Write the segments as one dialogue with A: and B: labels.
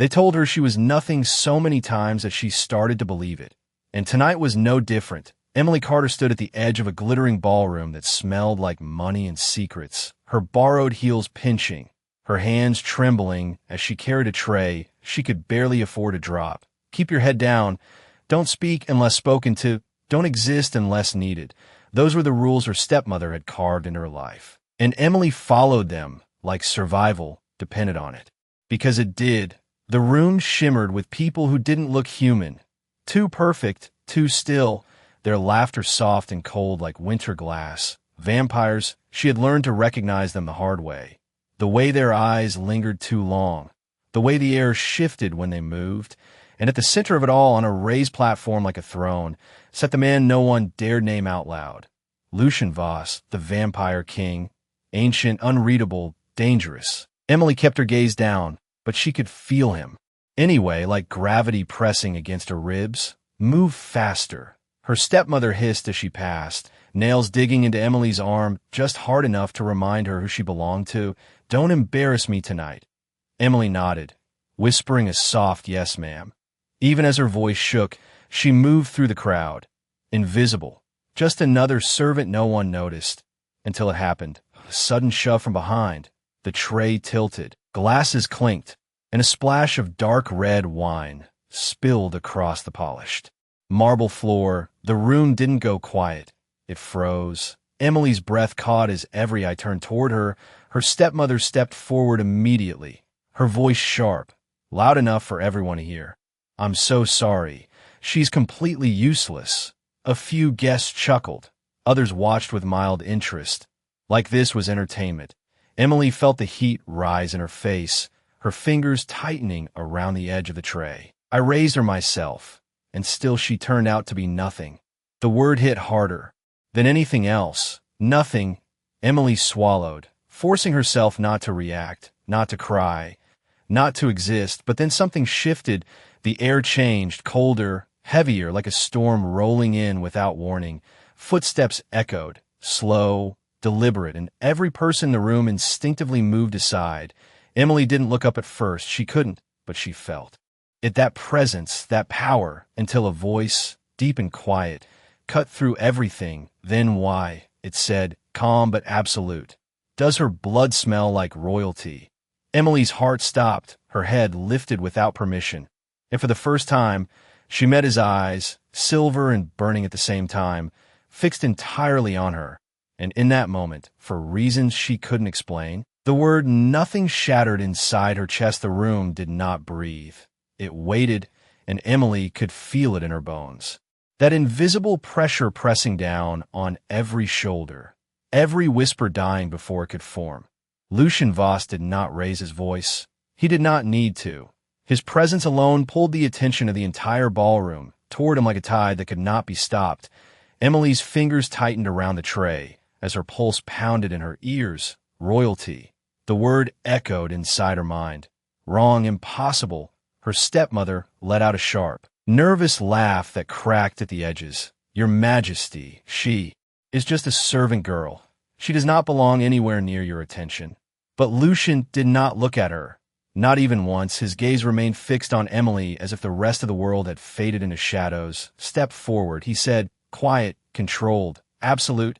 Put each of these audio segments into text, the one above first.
A: They told her she was nothing so many times that she started to believe it. And tonight was no different. Emily Carter stood at the edge of a glittering ballroom that smelled like money and secrets, her borrowed heels pinching, her hands trembling as she carried a tray she could barely afford to drop. Keep your head down. Don't speak unless spoken to. Don't exist unless needed. Those were the rules her stepmother had carved into her life. And Emily followed them like survival depended on it. Because it did. The room shimmered with people who didn't look human. Too perfect, too still, their laughter soft and cold like winter glass. Vampires, she had learned to recognize them the hard way. The way their eyes lingered too long. The way the air shifted when they moved. And at the center of it all, on a raised platform like a throne, sat the man no one dared name out loud. Lucian Voss, the vampire king. Ancient, unreadable, dangerous. Emily kept her gaze down, but she could feel him. Anyway, like gravity pressing against her ribs. Move faster. Her stepmother hissed as she passed, nails digging into Emily's arm just hard enough to remind her who she belonged to. Don't embarrass me tonight. Emily nodded, whispering a soft yes, ma'am. Even as her voice shook, she moved through the crowd. Invisible. Just another servant no one noticed. Until it happened. A sudden shove from behind. The tray tilted. Glasses clinked, and a splash of dark red wine spilled across the polished marble floor. The room didn't go quiet. It froze. Emily's breath caught as every eye turned toward her. Her stepmother stepped forward immediately, her voice sharp, loud enough for everyone to hear. I'm so sorry. She's completely useless. A few guests chuckled. Others watched with mild interest. Like this was entertainment. Emily felt the heat rise in her face, her fingers tightening around the edge of the tray. I raised her myself, and still she turned out to be nothing. The word hit harder than anything else. Nothing. Emily swallowed, forcing herself not to react, not to cry, not to exist. But then something shifted. The air changed, colder, heavier, like a storm rolling in without warning. Footsteps echoed, slow, deliberate, and every person in the room instinctively moved aside. Emily didn't look up at first. She couldn't, but she felt it, that presence, that power, until a voice, deep and quiet, cut through everything. Then why? It said, calm but absolute. Does her blood smell like royalty? Emily's heart stopped, her head lifted without permission. And for the first time, she met his eyes, silver and burning at the same time, fixed entirely on her. And in that moment, for reasons she couldn't explain, the word nothing shattered inside her chest. The room did not breathe. It waited, and Emily could feel it in her bones. That invisible pressure pressing down on every shoulder, every whisper dying before it could form. Lucian Voss did not raise his voice. He did not need to. His presence alone pulled the attention of the entire ballroom toward him like a tide that could not be stopped. Emily's fingers tightened around the tray as her pulse pounded in her ears. Royalty. The word echoed inside her mind. Wrong, impossible. Her stepmother let out a sharp, nervous laugh that cracked at the edges. Your Majesty, she is just a servant girl. She does not belong anywhere near your attention. But Lucian did not look at her. Not even once. His gaze remained fixed on Emily as if the rest of the world had faded into shadows. Step forward, he said, quiet, controlled, absolute.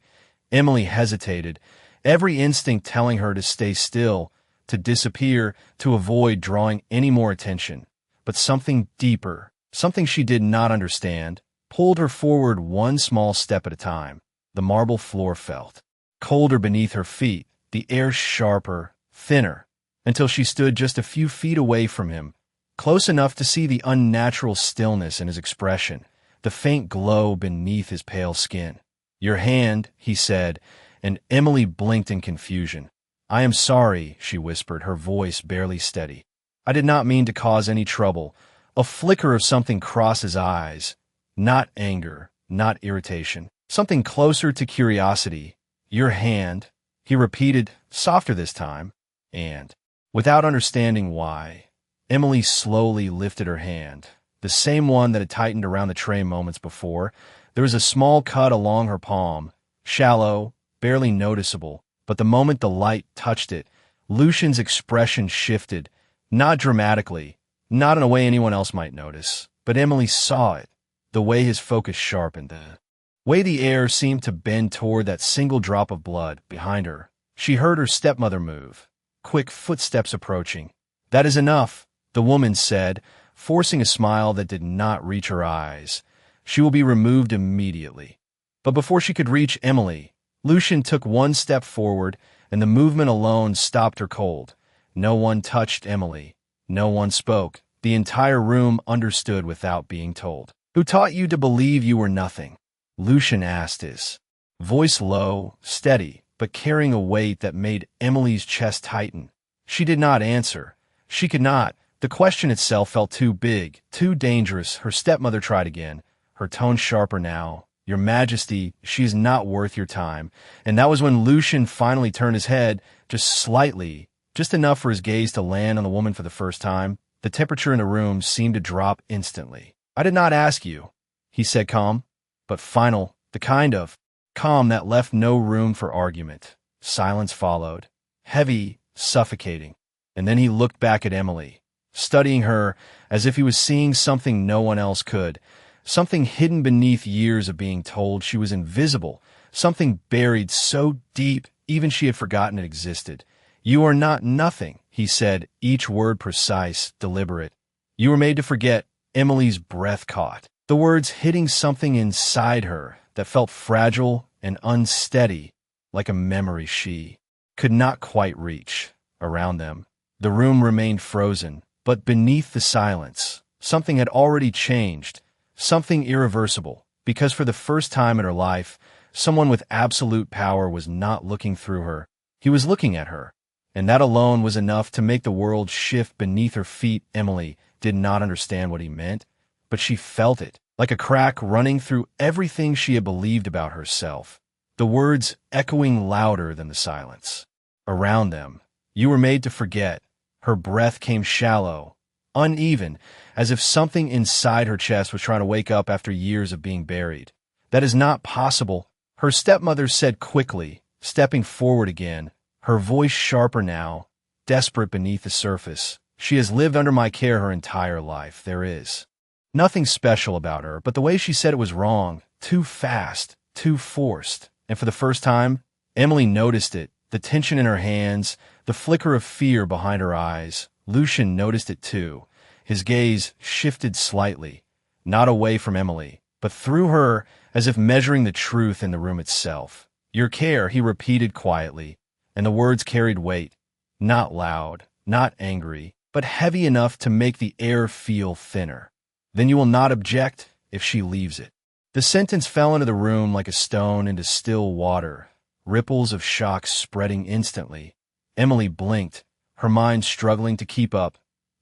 A: Emily hesitated, every instinct telling her to stay still, to disappear, to avoid drawing any more attention. But something deeper, something she did not understand, pulled her forward one small step at a time. The marble floor felt colder beneath her feet, the air sharper, thinner, until she stood just a few feet away from him, close enough to see the unnatural stillness in his expression, the faint glow beneath his pale skin. Your hand, he said, and Emily blinked in confusion. I am sorry, she whispered, her voice barely steady. I did not mean to cause any trouble. A flicker of something crossed his eyes. Not anger, not irritation. Something closer to curiosity. Your hand, he repeated, softer this time. And, without understanding why, Emily slowly lifted her hand, the same one that had tightened around the tray moments before. There was a small cut along her palm, shallow, barely noticeable, but the moment the light touched it, Lucian's expression shifted, not dramatically, not in a way anyone else might notice, but Emily saw it, the way his focus sharpened, the way the air seemed to bend toward that single drop of blood behind her. She heard her stepmother move, quick footsteps approaching. "That is enough," the woman said, forcing a smile that did not reach her eyes. "She will be removed immediately." But before she could reach Emily, Lucian took one step forward, and the movement alone stopped her cold. No one touched Emily. No one spoke. The entire room understood without being told. "Who taught you to believe you were nothing?" Lucian asked, his voice low, steady, but carrying a weight that made Emily's chest tighten. She did not answer. She could not. The question itself felt too big, too dangerous. Her stepmother tried again, her tone sharper now. "Your Majesty, she is not worth your time." And that was when Lucian finally turned his head, just slightly, just enough for his gaze to land on the woman for the first time. The temperature in the room seemed to drop instantly. "I did not ask you," he said, calm, but final, the kind of calm that left no room for argument. Silence followed, heavy, suffocating. And then he looked back at Emily, studying her as if he was seeing something no one else could, something hidden beneath years of being told she was invisible, something buried so deep even she had forgotten it existed. "You are not nothing," he said, each word precise, deliberate. "You were made to forget." Emily's breath caught, the words hitting something inside her that felt fragile and unsteady, like a memory she could not quite reach. Around them, the room remained frozen, but beneath the silence, something had already changed, something irreversible, because for the first time in her life, someone with absolute power was not looking through her. He was looking at her, and that alone was enough to make the world shift beneath her feet. Emily did not understand what he meant, but she felt it, like a crack running through everything she had believed about herself. The words echoing louder than the silence. Around them, "You were made to forget." Her breath came shallow, uneven, as if something inside her chest was trying to wake up after years of being buried. "That is not possible," her stepmother said quickly, stepping forward again, her voice sharper now, desperate beneath the surface. "She has lived under my care her entire life. There is nothing special about her, but the way she said it was wrong, too fast, too forced." And for the first time, Emily noticed it, the tension in her hands, the flicker of fear behind her eyes. Lucian noticed it too. His gaze shifted slightly, not away from Emily, but through her, as if measuring the truth in the room itself. "Your care," he repeated quietly, and the words carried weight, not loud, not angry, but heavy enough to make the air feel thinner. "Then you will not object if she leaves it." The sentence fell into the room like a stone into still water, ripples of shock spreading instantly. Emily blinked, her mind struggling to keep up.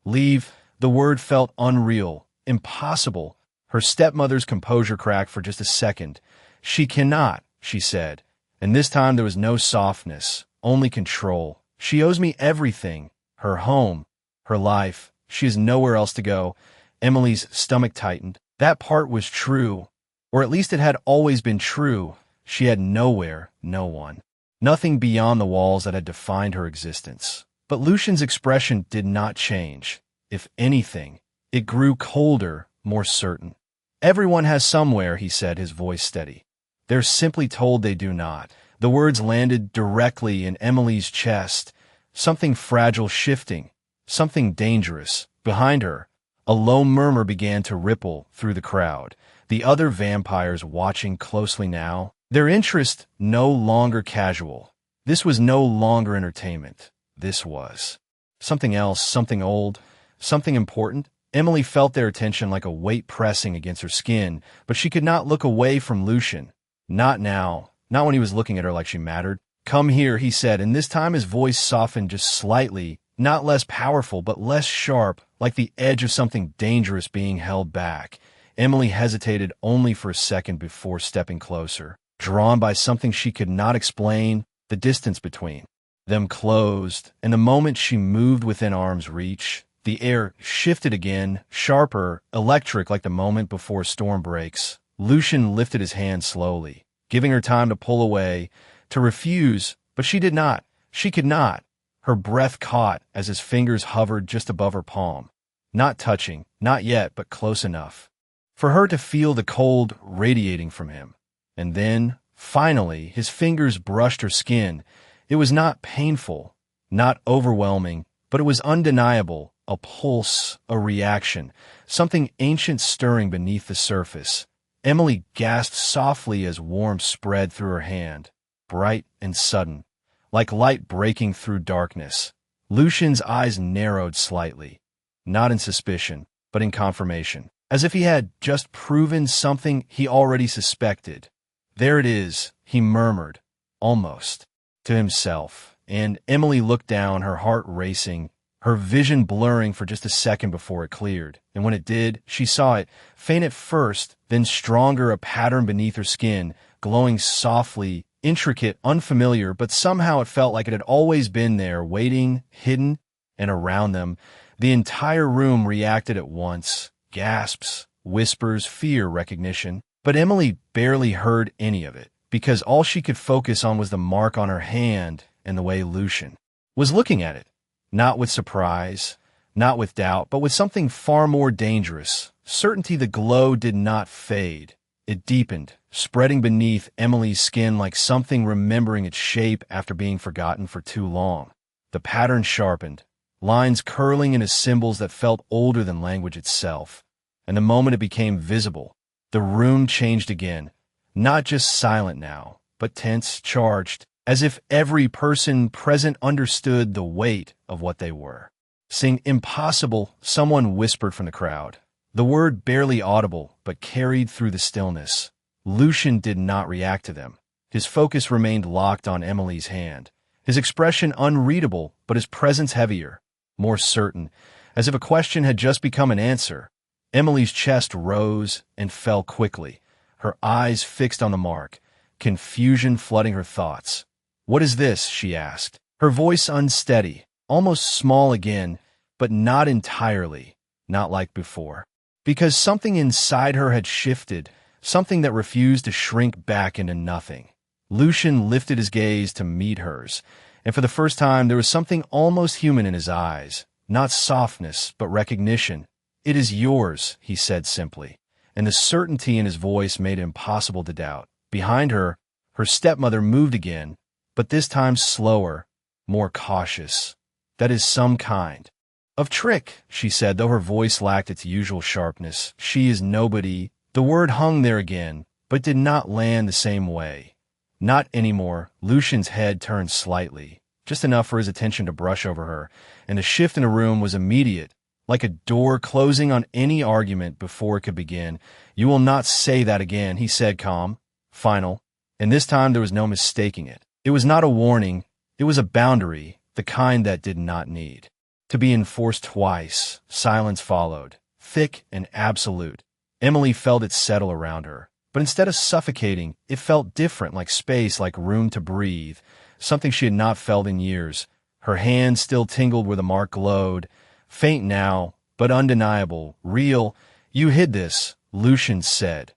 A: "Leave." The word felt unreal, impossible. Her stepmother's composure cracked for just a second. "She cannot," she said, and this time there was no softness, only control. "She owes me everything, her home, her life. She has nowhere else to go." Emily's stomach tightened. That part was true, or at least it had always been true. She had nowhere, no one, nothing beyond the walls that had defined her existence. But Lucian's expression did not change. If anything, it grew colder, more certain. "Everyone has somewhere," he said, his voice steady. "They're simply told they do not." The words landed directly in Emily's chest, something fragile shifting, something dangerous. Behind her, a low murmur began to ripple through the crowd, the other vampires watching closely now, their interest no longer casual. This was no longer entertainment. This was something else, something old, something important. Emily felt their attention like a weight pressing against her skin, but she could not look away from Lucian. Not now, not when he was looking at her like she mattered. "Come here," he said, and this time his voice softened just slightly, not less powerful, but less sharp, like the edge of something dangerous being held back. Emily hesitated only for a second before stepping closer, drawn by something she could not explain. The distance between them closed, and the moment she moved within arm's reach, the air shifted again, sharper, electric, like the moment before a storm breaks. Lucian lifted his hand slowly, giving her time to pull away, to refuse, but she did not. She could not. Her breath caught as his fingers hovered just above her palm. Not touching, not yet, but close enough for her to feel the cold radiating from him. And then, finally, his fingers brushed her skin. It was not painful, not overwhelming, but it was undeniable, a pulse, a reaction, something ancient stirring beneath the surface. Emily gasped softly as warmth spread through her hand, bright and sudden, like light breaking through darkness. Lucian's eyes narrowed slightly, not in suspicion, but in confirmation, as if he had just proven something he already suspected. "There it is," he murmured, almost, to himself, and Emily looked down, her heart racing, her vision blurring for just a second before it cleared. And when it did, she saw it, faint at first, then stronger, a pattern beneath her skin, glowing softly, intricate, unfamiliar, but somehow it felt like it had always been there, waiting, hidden, and around them. The entire room reacted at once, gasps, whispers, fear, recognition. But Emily barely heard any of it, because all she could focus on was the mark on her hand and the way Lucian was looking at it. Not with surprise, not with doubt, but with something far more dangerous. Certainty. The glow did not fade. It deepened, spreading beneath Emily's skin like something remembering its shape after being forgotten for too long. The pattern sharpened, lines curling into symbols that felt older than language itself. And the moment it became visible, the room changed again, not just silent now, but tense, charged, as if every person present understood the weight of what they were. "Seeing impossible," someone whispered from the crowd. The word barely audible, but carried through the stillness. Lucian did not react to them. His focus remained locked on Emily's hand, his expression unreadable, but his presence heavier, more certain, as if a question had just become an answer. Emily's chest rose and fell quickly, her eyes fixed on the mark, confusion flooding her thoughts. "What is this?" she asked, her voice unsteady, almost small again, but not entirely, not like before. Because something inside her had shifted, something that refused to shrink back into nothing. Lucian lifted his gaze to meet hers, and for the first time there was something almost human in his eyes, not softness, but recognition. "It is yours," he said simply, and the certainty in his voice made it impossible to doubt. Behind her, her stepmother moved again, but this time slower, more cautious. "That is some kind of trick," she said, though her voice lacked its usual sharpness. "She is nobody." The word hung there again, but did not land the same way. Not anymore. Lucian's head turned slightly, just enough for his attention to brush over her, and the shift in the room was immediate, like a door closing on any argument before it could begin. "You will not say that again," he said, calm, final, and this time there was no mistaking it. It was not a warning, it was a boundary, the kind that did not need to be enforced twice. Silence followed, thick and absolute. Emily felt it settle around her, but instead of suffocating, it felt different, like space, like room to breathe, something she had not felt in years. Her hand still tingled where the mark glowed, faint now, but undeniable, real. "You hid this," Lucian said.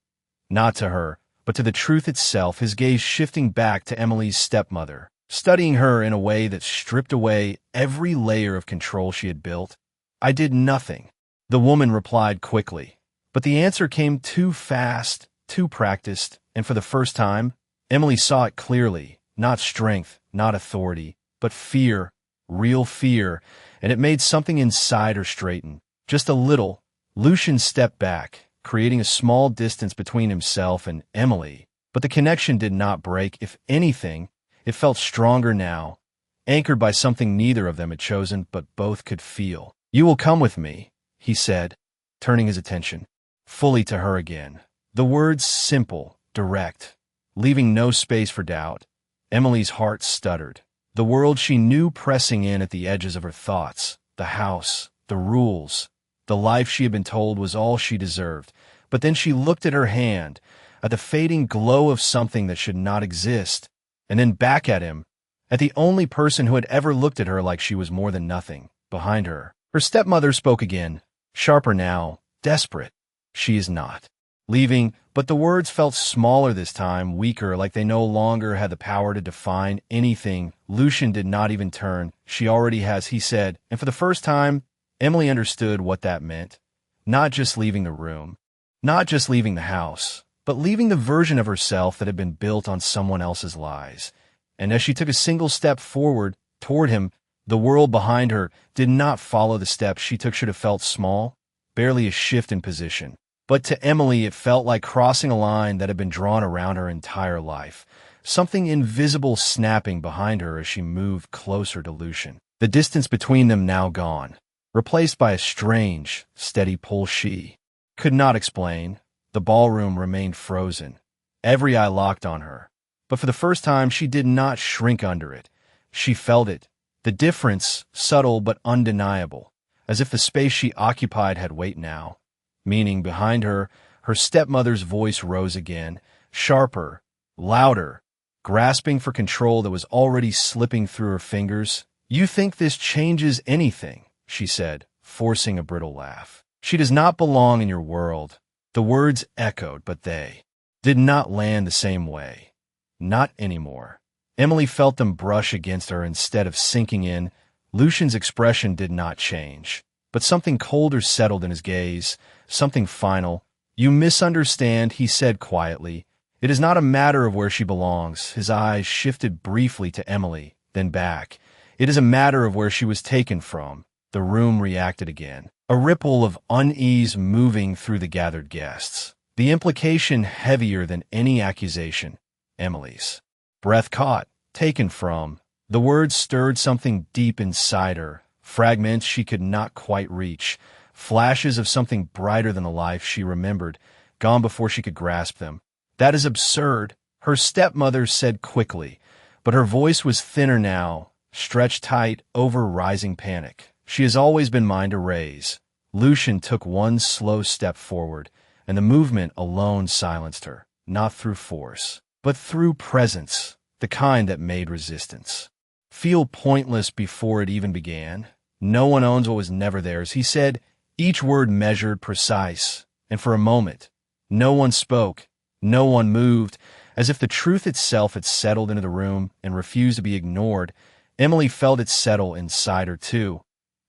A: Not to her, but to the truth itself, his gaze shifting back to Emily's stepmother, studying her in a way that stripped away every layer of control she had built. "I did nothing," the woman replied quickly. But the answer came too fast, too practiced, and for the first time, Emily saw it clearly. Not strength, not authority, but fear, real fear, and it made something inside her straighten. Just a little. Lucian stepped back, creating a small distance between himself and Emily, but the connection did not break. If anything, it felt stronger now, anchored by something neither of them had chosen, but both could feel. "You will come with me," he said, turning his attention fully to her again. The words simple, direct, leaving no space for doubt. Emily's heart stuttered. The world she knew pressing in at the edges of her thoughts, the house, the rules, the life she had been told was all she deserved. But then she looked at her hand, at the fading glow of something that should not exist, and then back at him, at the only person who had ever looked at her like she was more than nothing. Behind her, her stepmother spoke again, sharper now, desperate. "She is not leaving," but the words felt smaller this time, weaker, like they no longer had the power to define anything. Lucian did not even turn. "She already has," he said, and for the first time, Emily understood what that meant. Not just leaving the room, not just leaving the house, but leaving the version of herself that had been built on someone else's lies. And as she took a single step forward toward him, the world behind her did not follow the steps she took. Should have felt small, barely a shift in position. But to Emily, it felt like crossing a line that had been drawn around her entire life, something invisible snapping behind her as she moved closer to Lucian. The distance between them now gone, replaced by a strange, steady pull she could not explain. The ballroom remained frozen, every eye locked on her. But for the first time, she did not shrink under it. She felt it, the difference, subtle but undeniable, as if the space she occupied had weight now. Meaning behind her, her stepmother's voice rose again, sharper, louder, grasping for control that was already slipping through her fingers. "You think this changes anything?" she said, forcing a brittle laugh. "She does not belong in your world." The words echoed, but they did not land the same way. Not anymore. Emily felt them brush against her instead of sinking in. Lucian's expression did not change, but something colder settled in his gaze, something final. "You misunderstand," he said quietly. "It is not a matter of where she belongs." His eyes shifted briefly to Emily, then back. "It is a matter of where she was taken from." The room reacted again, a ripple of unease moving through the gathered guests. The implication heavier than any accusation. Emily's breath caught, taken from. The words stirred something deep inside her, fragments she could not quite reach, flashes of something brighter than the life she remembered, gone before she could grasp them. "That is absurd," her stepmother said quickly, but her voice was thinner now, stretched tight over rising panic. "She has always been mine to raise." Lucian took one slow step forward, and the movement alone silenced her, not through force, but through presence, the kind that made resistance feel pointless before it even began. "No one owns what was never theirs," he said, each word measured, precise, and for a moment, no one spoke, no one moved, as if the truth itself had settled into the room and refused to be ignored. Emily felt it settle inside her too.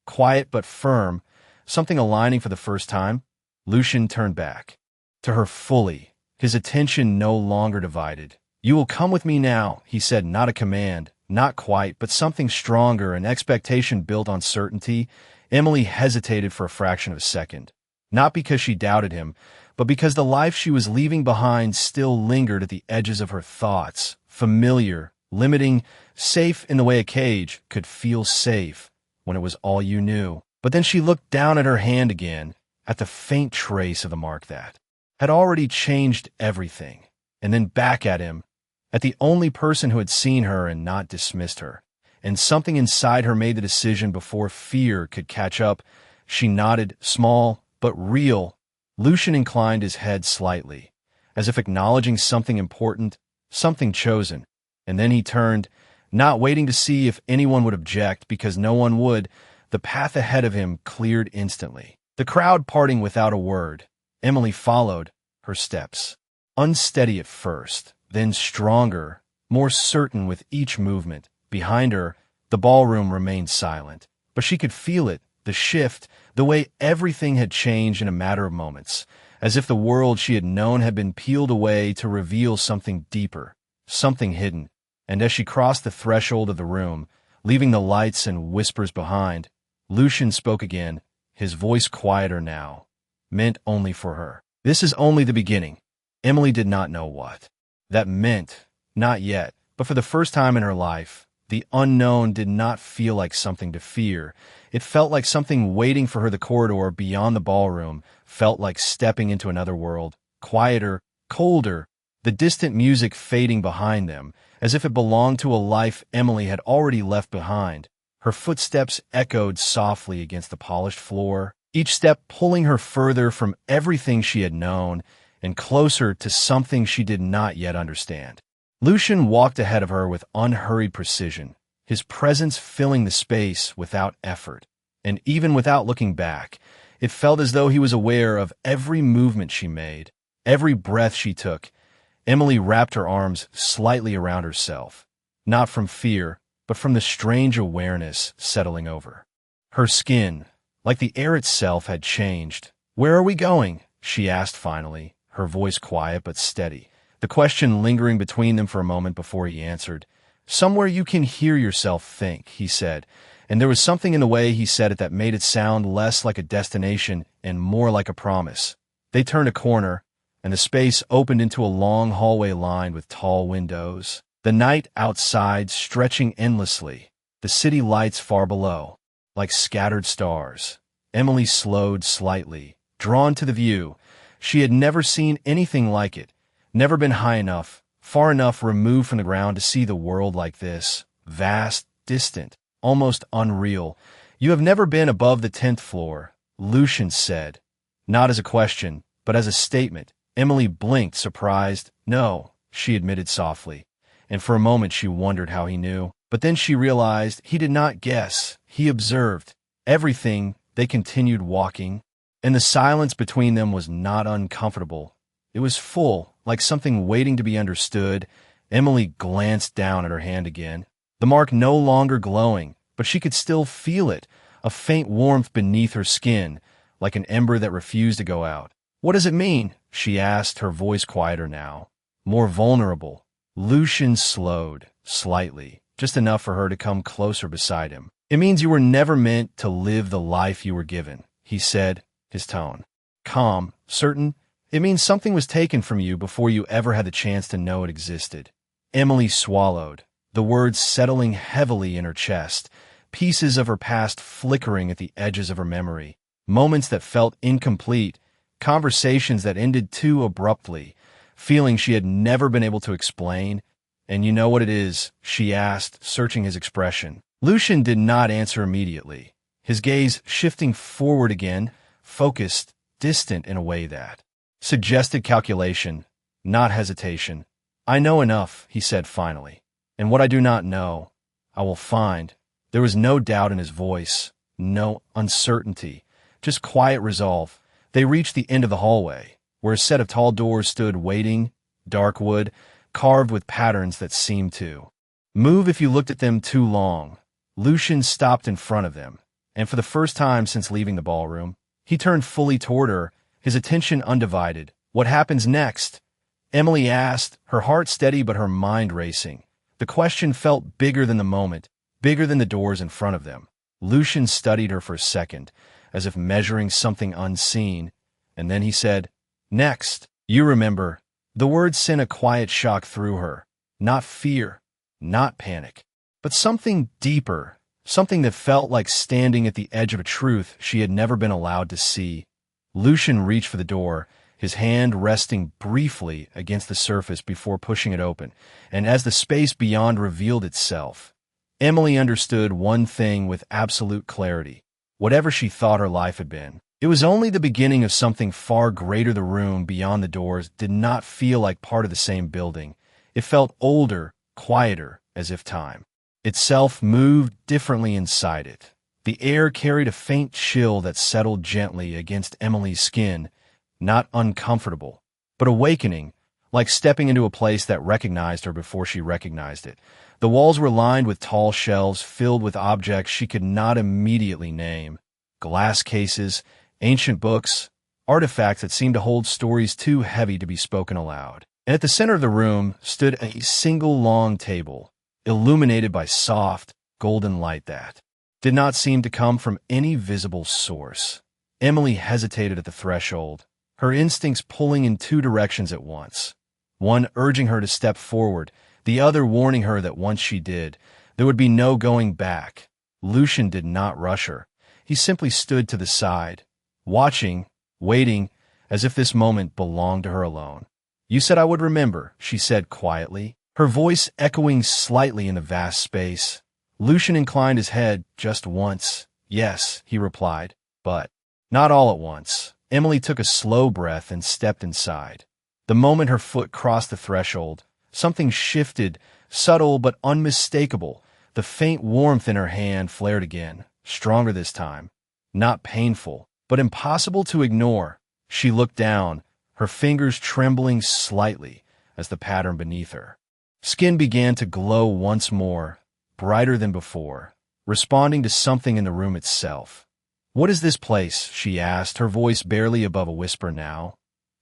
A: Quiet but firm, something aligning for the first time. Lucian turned back to her fully, his attention no longer divided. "You will come with me now," he said, not a command, not quite, but something stronger, an expectation built on certainty. Emily hesitated for a fraction of a second, not because she doubted him, but because the life she was leaving behind still lingered at the edges of her thoughts, familiar, limiting, safe in the way a cage could feel safe when it was all you knew. But then she looked down at her hand again, at the faint trace of the mark that had already changed everything, and then back at him, at the only person who had seen her and not dismissed her. And something inside her made the decision before fear could catch up. She nodded, small but real. Lucian inclined his head slightly, as if acknowledging something important, something chosen, and then he turned, not waiting to see if anyone would object, because no one would. The path ahead of him cleared instantly, the crowd parting without a word. Emily followed, her steps unsteady at first, then stronger, more certain with each movement. Behind her, the ballroom remained silent, but she could feel it, the shift, the way everything had changed in a matter of moments, as if the world she had known had been peeled away to reveal something deeper, something hidden. And as she crossed the threshold of the room, leaving the lights and whispers behind, Lucian spoke again, his voice quieter now, meant only for her. "This is only the beginning." Emily did not know what that meant, not yet, but for the first time in her life, the unknown did not feel like something to fear. It felt like something waiting for her. The corridor beyond the ballroom felt like stepping into another world, quieter, colder, the distant music fading behind them, as if it belonged to a life Emily had already left behind. Her footsteps echoed softly against the polished floor, each step pulling her further from everything she had known and closer to something she did not yet understand. Lucian walked ahead of her with unhurried precision, his presence filling the space without effort. And even without looking back, it felt as though he was aware of every movement she made, every breath she took. Emily wrapped her arms slightly around herself, not from fear, but from the strange awareness settling over her skin, like the air itself had changed. "Where are we going?" she asked finally, her voice quiet but steady, the question lingering between them for a moment before he answered. "Somewhere you can hear yourself think," he said, and there was something in the way he said it that made it sound less like a destination and more like a promise. They turned a corner, and the space opened into a long hallway lined with tall windows. The night outside stretching endlessly, the city lights far below, like scattered stars. Emily slowed slightly, drawn to the view. She had never seen anything like it, never been high enough, far enough removed from the ground to see the world like this, vast, distant, almost unreal. "You have never been above the 10th floor," Lucian said, not as a question, but as a statement. Emily blinked, surprised. "No," she admitted softly, and for a moment she wondered how he knew. But then she realized he did not guess. He observed everything. They continued walking, and the silence between them was not uncomfortable. It was full, like something waiting to be understood. Emily glanced down at her hand again, the mark no longer glowing, but she could still feel it, a faint warmth beneath her skin, like an ember that refused to go out. "What does it mean?" she asked, her voice quieter now, more vulnerable. Lucian slowed, slightly, just enough for her to come closer beside him. "It means you were never meant to live the life you were given," he said, his tone calm, certain. "It means something was taken from you before you ever had the chance to know it existed." Emily swallowed, the words settling heavily in her chest, pieces of her past flickering at the edges of her memory, moments that felt incomplete, conversations that ended too abruptly, feelings she had never been able to explain. "And you know what it is?" she asked, searching his expression. Lucian did not answer immediately, his gaze shifting forward again, focused, distant in a way that suggested calculation, not hesitation. "I know enough," he said finally, "and what I do not know, I will find." There was no doubt in his voice, no uncertainty, just quiet resolve. They reached the end of the hallway, where a set of tall doors stood waiting, dark wood, carved with patterns that seemed to move if you looked at them too long. Lucian stopped in front of them, and for the first time since leaving the ballroom, he turned fully toward her, his attention undivided. "What happens next?" Emily asked, her heart steady but her mind racing. The question felt bigger than the moment, bigger than the doors in front of them. Lucian studied her for a second, as if measuring something unseen, and then he said, "Next, you remember." The words sent a quiet shock through her. Not fear, not panic, but something deeper, something that felt like standing at the edge of a truth she had never been allowed to see. Lucian reached for the door, his hand resting briefly against the surface before pushing it open, and as the space beyond revealed itself, Emily understood one thing with absolute clarity. Whatever she thought her life had been, it was only the beginning of something far greater. The room beyond the doors did not feel like part of the same building. It felt older, quieter, as if time itself moved differently inside it. The air carried a faint chill that settled gently against Emily's skin, not uncomfortable, but awakening, like stepping into a place that recognized her before she recognized it. The walls were lined with tall shelves filled with objects she could not immediately name. Glass cases, ancient books, artifacts that seemed to hold stories too heavy to be spoken aloud. And at the center of the room stood a single long table, illuminated by soft, golden light that did not seem to come from any visible source. Emily hesitated at the threshold, her instincts pulling in two directions at once, one urging her to step forward, the other warning her that once she did, there would be no going back. Lucian did not rush her. He simply stood to the side, watching, waiting, as if this moment belonged to her alone. "You said I would remember," she said quietly, her voice echoing slightly in the vast space. Lucian inclined his head just once. "Yes," he replied, "but not all at once." Emily took a slow breath and stepped inside. The moment her foot crossed the threshold, something shifted, subtle but unmistakable. The faint warmth in her hand flared again, stronger this time. Not painful, but impossible to ignore. She looked down, her fingers trembling slightly as the pattern beneath her skin began to glow once more, brighter than before, responding to something in the room itself. "What is this place?" she asked, her voice barely above a whisper now.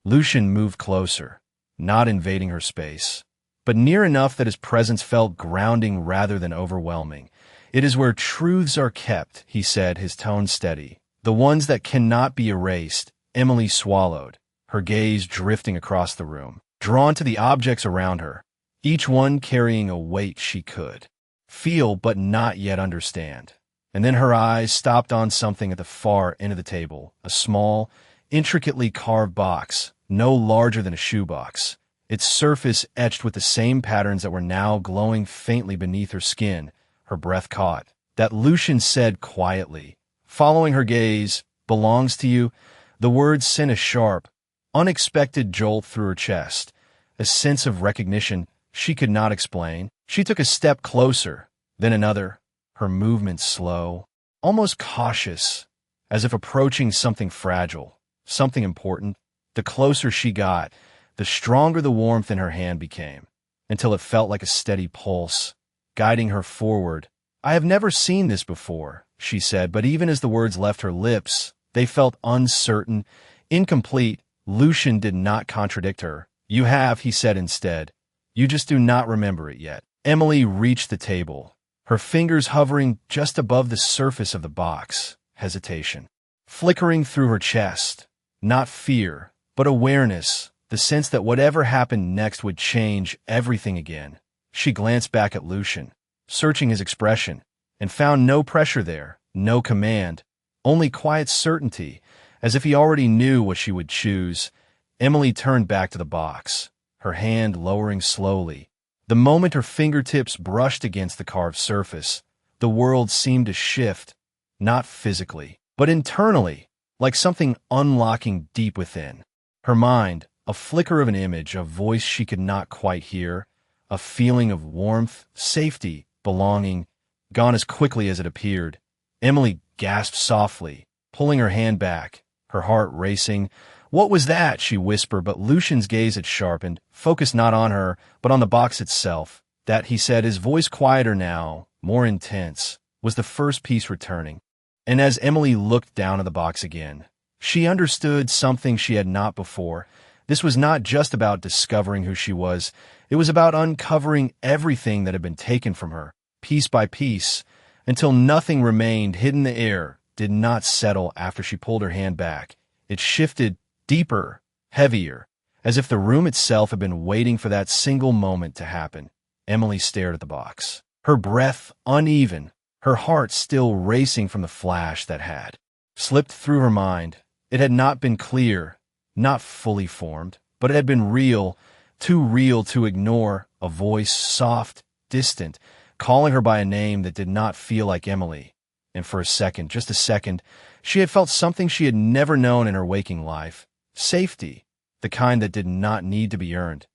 A: Lucian moved closer, not invading her space, but near enough that his presence felt grounding rather than overwhelming. "It is where truths are kept," he said, his tone steady. "The ones that cannot be erased." Emily swallowed, her gaze drifting across the room, drawn to the objects around her, each one carrying a weight she could feel but not yet understand. And then her eyes stopped on something at the far end of the table, a small, intricately carved box, no larger than a shoebox, its surface etched with the same patterns that were now glowing faintly beneath her skin. Her breath caught. "That," Lucian said quietly, following her gaze, "belongs to you." The words sent a sharp, unexpected jolt through her chest, a sense of recognition she could not explain. She took a step closer, then another, her movements slow, almost cautious, as if approaching something fragile, something important. The closer she got, the stronger the warmth in her hand became, until it felt like a steady pulse, guiding her forward. "I have never seen this before," she said, but even as the words left her lips, they felt uncertain, incomplete. Lucian did not contradict her. "You have," he said instead. "You just do not remember it yet." Emily reached the table, her fingers hovering just above the surface of the box. Hesitation flickering through her chest. Not fear, but awareness, the sense that whatever happened next would change everything again. She glanced back at Lucian, searching his expression, and found no pressure there, no command, only quiet certainty, as if he already knew what she would choose. Emily turned back to the box, her hand lowering slowly. The moment her fingertips brushed against the carved surface, the world seemed to shift, not physically, but internally, like something unlocking deep within. Her mind, a flicker of an image, a voice she could not quite hear, a feeling of warmth, safety, belonging, gone as quickly as it appeared. Emily gasped softly, pulling her hand back, her heart racing. "What was that?" she whispered, but Lucian's gaze had sharpened, focused not on her, but on the box itself. "That," he said, his voice quieter now, more intense, was the first piece returning. And as Emily looked down at the box again, she understood something she had not before. This was not just about discovering who she was. It was about uncovering everything that had been taken from her, piece by piece, until nothing remained. Hidden. The air did not settle after she pulled her hand back. It shifted, deeper, heavier, as if the room itself had been waiting for that single moment to happen. Emily stared at the box, her breath uneven, her heart still racing from the flash that had slipped through her mind. It had not been clear, not fully formed, but it had been real, too real to ignore. A voice, soft, distant, calling her by a name that did not feel like Emily. And for a second, just a second, she had felt something she had never known in her waking life. Safety, the kind that did not need to be earned.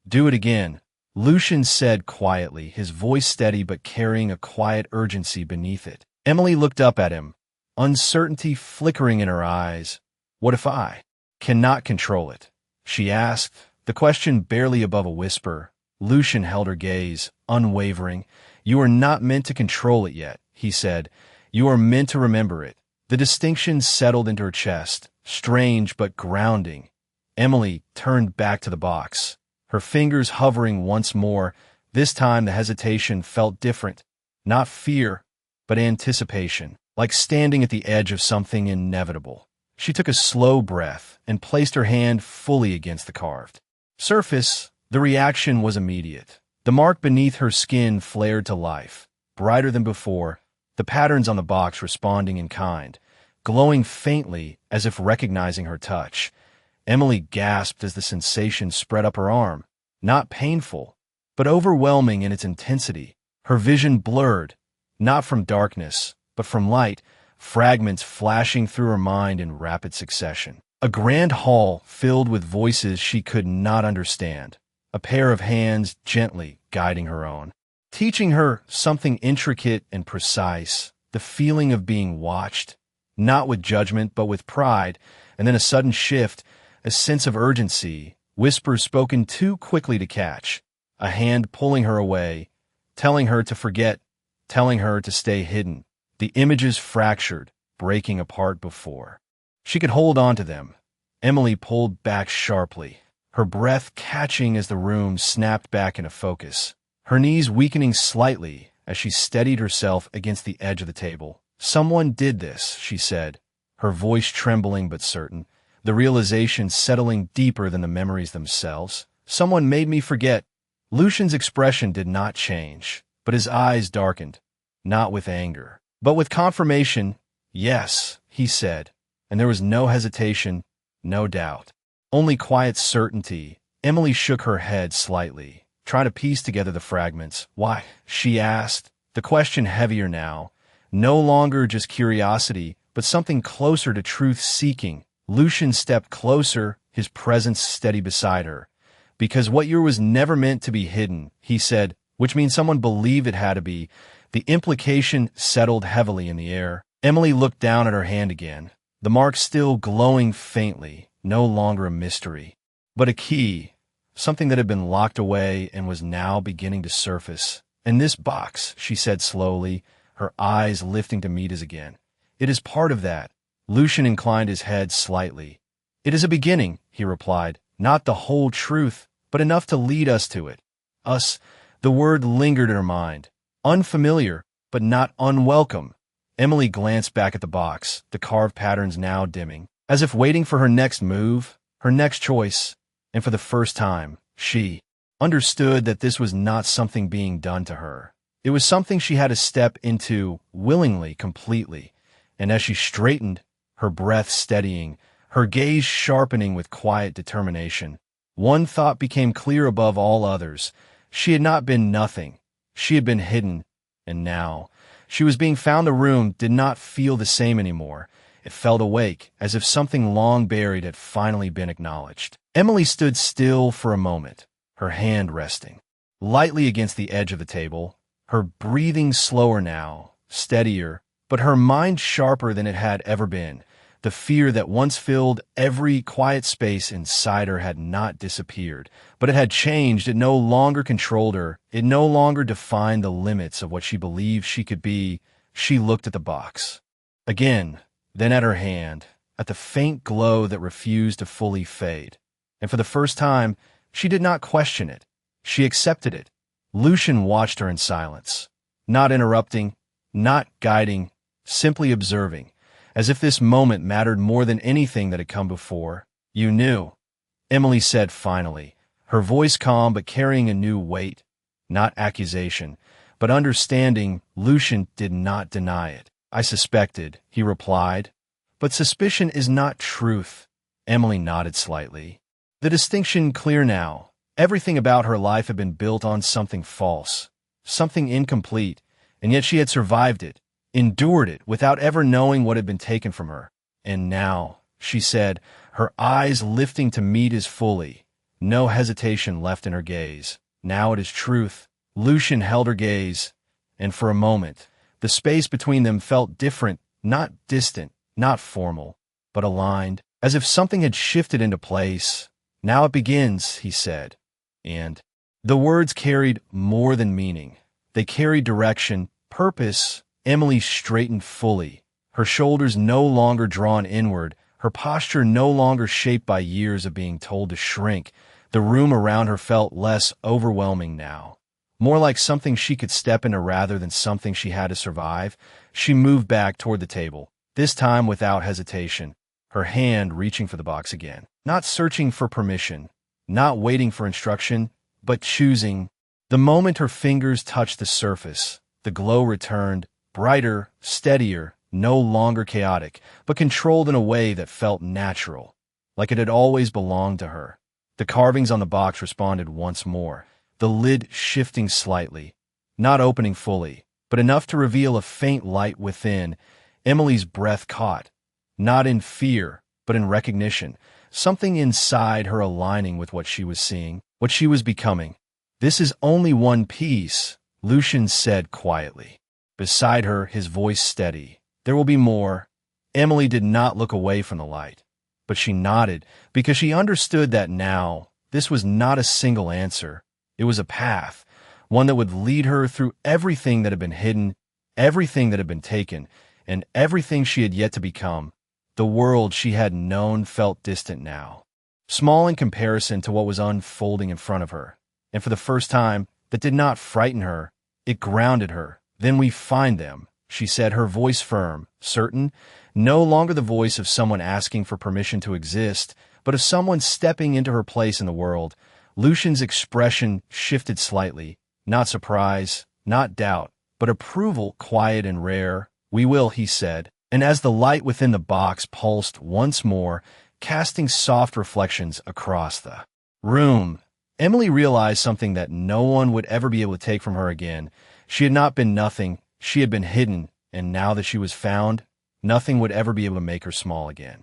A: "Do it again," Lucian said quietly, his voice steady but carrying a quiet urgency beneath it. Emily looked up at him, uncertainty flickering in her eyes. "What if I cannot control it?" she asked, the question barely above a whisper. Lucian held her gaze, unwavering. "You are not meant to control it yet," he said. "You are meant to remember it." The distinction settled into her chest, strange but grounding. Emily turned back to the box, her fingers hovering once more. This time the hesitation felt different. Not fear, but anticipation, like standing at the edge of something inevitable. She took a slow breath and placed her hand fully against the carved surface. The reaction was immediate. The mark beneath her skin flared to life, brighter than before, the patterns on the box responding in kind, glowing faintly as if recognizing her touch. Emily gasped as the sensation spread up her arm, not painful, but overwhelming in its intensity. Her vision blurred, not from darkness, but from light, fragments flashing through her mind in rapid succession. A grand hall filled with voices she could not understand, a pair of hands gently guiding her own, teaching her something intricate and precise, the feeling of being watched, not with judgment but with pride. And then a sudden shift, a sense of urgency, whispers spoken too quickly to catch, a hand pulling her away, telling her to forget, telling her to stay hidden. The images fractured, breaking apart before. She could hold on to them. Emily pulled back sharply, her breath catching as the room snapped back into focus, her knees weakening slightly as she steadied herself against the edge of the table. "Someone did this," she said, her voice trembling but certain, the realization settling deeper than the memories themselves. "Someone made me forget." Lucian's expression did not change, but his eyes darkened, not with anger, but with confirmation. "Yes," he said, and there was no hesitation, no doubt, only quiet certainty. Emily shook her head slightly, trying to piece together the fragments. "Why?" she asked, the question heavier now, no longer just curiosity, but something closer to truth-seeking. Lucian stepped closer, his presence steady beside her. "Because what you was never meant to be hidden," he said, "which means someone believed it had to be." The implication settled heavily in the air. Emily looked down at her hand again, the mark still glowing faintly, no longer a mystery, but a key, something that had been locked away and was now beginning to surface. "In this box," she said slowly, her eyes lifting to meet his again. "It is part of that." Lucian inclined his head slightly. "It is a beginning," he replied, "not the whole truth, but enough to lead us to it." Us, the word lingered in her mind. Unfamiliar, but not unwelcome. Emily glanced back at the box, the carved patterns now dimming, as if waiting for her next move, her next choice, and for the first time, she understood that this was not something being done to her. It was something she had to step into, willingly, completely, and as she straightened, her breath steadying, her gaze sharpening with quiet determination, one thought became clear above all others. She had not been nothing. She had been hidden, and now she was being found. The room did not feel the same anymore. It felt awake, as if something long buried had finally been acknowledged. Emily stood still for a moment, her hand resting lightly against the edge of the table, her breathing slower now, steadier, but her mind sharper than it had ever been. The fear that once filled every quiet space inside her had not disappeared, but it had changed. It no longer controlled her. It no longer defined the limits of what she believed she could be. She looked at the box again, then at her hand, at the faint glow that refused to fully fade. And for the first time, she did not question it. She accepted it. Lucian watched her in silence, not interrupting, not guiding, simply observing, as if this moment mattered more than anything that had come before. "You knew," Emily said finally, her voice calm but carrying a new weight, not accusation, but understanding. Lucian did not deny it. "I suspected," he replied. "But suspicion is not truth." Emily nodded slightly. The distinction clear now. Everything about her life had been built on something false, something incomplete, and yet she had survived it, endured it without ever knowing what had been taken from her. "And now," she said, her eyes lifting to meet his fully, no hesitation left in her gaze. "Now it is truth." Lucian held her gaze, and for a moment, the space between them felt different, not distant, not formal, but aligned, as if something had shifted into place. "Now it begins," he said, and the words carried more than meaning. They carried direction, purpose. Emily straightened fully, her shoulders no longer drawn inward, her posture no longer shaped by years of being told to shrink. The room around her felt less overwhelming now, more like something she could step into rather than something she had to survive. She moved back toward the table, this time without hesitation, her hand reaching for the box again, not searching for permission, not waiting for instruction, but choosing. The moment her fingers touched the surface, the glow returned, brighter, steadier, no longer chaotic, but controlled in a way that felt natural, like it had always belonged to her. The carvings on the box responded once more, the lid shifting slightly, not opening fully, but enough to reveal a faint light within. Emily's breath caught, not in fear, but in recognition, something inside her aligning with what she was seeing, what she was becoming. "This is only one piece," Lucian said quietly. Beside her, his voice steady. "There will be more." Emily did not look away from the light, but she nodded because she understood that now this was not a single answer. It was a path, one that would lead her through everything that had been hidden, everything that had been taken, and everything she had yet to become. The world she had known felt distant now, small in comparison to what was unfolding in front of her. And for the first time, that did not frighten her, it grounded her. "Then we find them," she said, her voice firm, certain, no longer the voice of someone asking for permission to exist, but of someone stepping into her place in the world. Lucian's expression shifted slightly, not surprise, not doubt, but approval, quiet and rare. "We will," he said, and as the light within the box pulsed once more, casting soft reflections across the room, Emily realized something that no one would ever be able to take from her again. She had not been nothing, she had been hidden, and now that she was found, nothing would ever be able to make her small again.